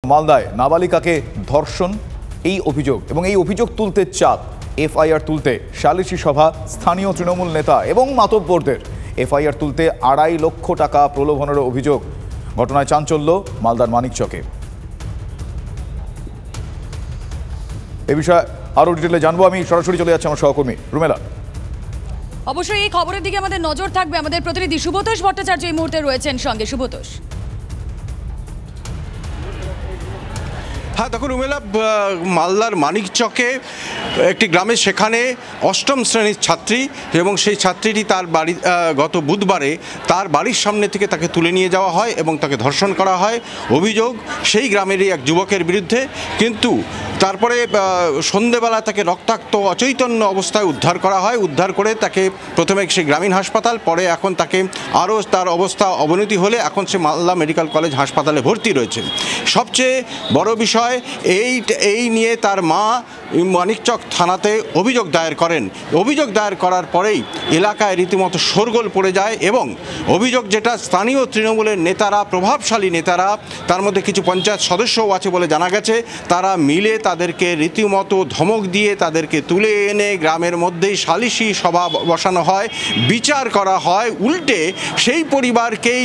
মালদায় নাবালিকাকে ধর্ষণ এই অভিযোগ এবং এই অভিযোগ তুলতে চাপ এফআইআর তুলতে সালিশি সভা স্থানীয় তৃণমূল নেতা এবং মাতব্বরদের এফআইআর তুলতে 2.5 লক্ষ টাকা প্রলোভনের অভিযোগ। ঘটনায় চাঞ্চল্য মালদার মানিকচকে। এ বিষয়ে আরো ডিটেলে জানবো। আমি সরাসরি চলে যাচ্ছি আমার সহকর্মী রুমেলা। অবশ্যই এই খবরের দিকে আমাদের নজর থাকবে। আমাদের প্রতিনিধি শুভতোষ ভট্টাচার্য এই মুহূর্তে রয়েছেন সঙ্গে। শুভতোষ। হ্যাঁ দেখুন রুমেলা, মালদার মানিকচকে একটি গ্রামে সেখানে 8ম শ্রেণীর ছাত্রী এবং সেই ছাত্রীটি তার বাড়ি গত বুধবারে তার বাড়ির সামনে থেকে তাকে তুলে নিয়ে যাওয়া হয় এবং তাকে ধর্ষণ করা হয়। অভিযোগ সেই গ্রামেরই এক যুবকের বিরুদ্ধে। কিন্তু তারপরে সন্ধেবেলা তাকে রক্তাক্ত অচৈতন্য অবস্থায় উদ্ধার করা হয়। উদ্ধার করে তাকে প্রথমে সেই গ্রামীণ হাসপাতাল, পরে এখন তাকে আরও তার অবস্থা অবনতি হলে এখন সে মালদা মেডিকেল কলেজ হাসপাতালে ভর্তি রয়েছে। সবচেয়ে বড় বিষয় এই নিয়ে তার মা মানিকচক থানাতে অভিযোগ দায়ের করেন। অভিযোগ দায়ের করার পরেই এলাকায় রীতিমতো শোরগোল পড়ে যায় এবং অভিযোগ যেটা স্থানীয় তৃণমূলের নেতারা, প্রভাবশালী নেতারা, তার মধ্যে কিছু পঞ্চায়েত সদস্যও আছে বলে জানা গেছে, তারা মিলে তাদেরকে রীতিমতো ধমক দিয়ে তাদেরকে তুলে এনে গ্রামের মধ্যেই সালিশি সভা বসানো হয়, বিচার করা হয়। উল্টে সেই পরিবারকেই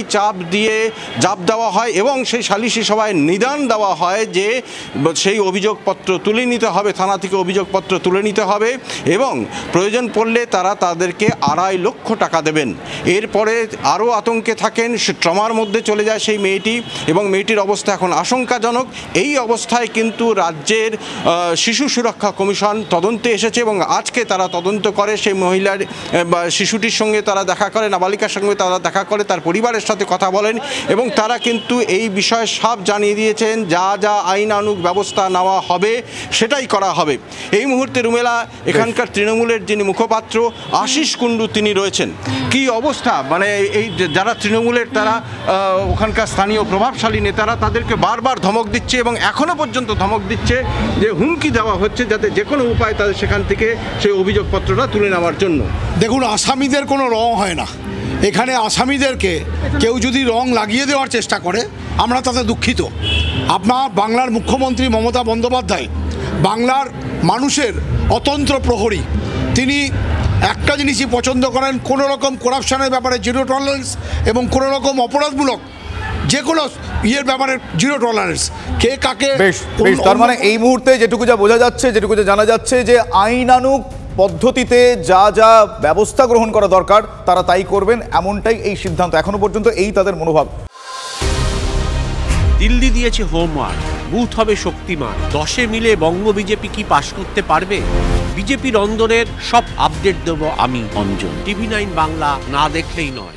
চাপ দেওয়া হয় এবং সেই সালিশি সভায় নিদান দেওয়া হয় যে সেই অভিযোগপত্র তুলে নিতে হবে, থানা থেকে অভিযোগপত্র তুলে নিতে হবে এবং প্রয়োজন পড়লে তারা তাদেরকে 2.5 লক্ষ টাকা দেবেন। এরপরে আরও আতঙ্কে থাকেন, সে ট্রমার মধ্যে চলে যায় সেই মেয়েটি এবং মেয়েটির অবস্থা এখন আশঙ্কাজনক। এই অবস্থায় কিন্তু রাজ্যের শিশু সুরক্ষা কমিশন তদন্তে এসেছে এবং আজকে তারা তদন্ত করে। সেই মহিলার শিশুটির সঙ্গে তারা দেখা করে, নাবালিকার সঙ্গে তারা দেখা করে, তার পরিবারের সাথে কথা বলেন এবং তারা কিন্তু এই বিষয়ে সাফ জানিয়ে দিয়েছেন যা যা আইনানুগ ব্যবস্থা নেওয়া হবে সেটাই করা হবে। এই মুহূর্তে রুমেলা এখানকার তৃণমূলের যিনি মুখপাত্র আশিস কুণ্ডু তিনি রয়েছেন। কি অবস্থা, মানে এই যারা তৃণমূলের তারা ওখানকার স্থানীয় প্রভাবশালী নেতারা তাদেরকে বারবার ধমক দিচ্ছে এবং এখনও পর্যন্ত ধমক দিচ্ছে যে হুমকি দেওয়া হচ্ছে যাতে যে কোনো উপায় তাদের সেখান থেকে সেই অভিযোগপত্রটা তুলে নেওয়ার জন্য। দেখুন, আসামিদের কোনো রং হয় না এখানে। আসামিদেরকে কেউ যদি রং লাগিয়ে দেওয়ার চেষ্টা করে আমরা তাতে দুঃখিত। আপনার বাংলার মুখ্যমন্ত্রী মমতা বন্দ্যোপাধ্যায় বাংলার মানুষের অতন্ত্র প্রহরী। তিনি একটা জিনিসই পছন্দ করেন, কোনো রকম করাপশনের ব্যাপারে জিরো টলারেন্স এবং কোনো রকম অপরাধমূলক যে কোনো ইয়ের ব্যাপারে জিরো টলারেন্স। কে কাকে বেশ, তার মানে এই মুহূর্তে যেটুকু যা বোঝা যাচ্ছে, যেটুকু যা জানা যাচ্ছে যে আইনানুগ পদ্ধতিতে যা যা ব্যবস্থা গ্রহণ করা দরকার তারা তাই করবেন, এমনটাই এই সিদ্ধান্ত। এখনো পর্যন্ত এই তাদের মনোভাব। দিল্লি দিয়েছে হোমওয়ার্ক, বুথ হবে শক্তিমান। 10-এ মিলে বঙ্গ বিজেপি কি পাশ করতে পারবে? বিজেপির অন্দরের সব আপডেট দেব আমি অঞ্জন। TV9 বাংলা না দেখলেই নয়।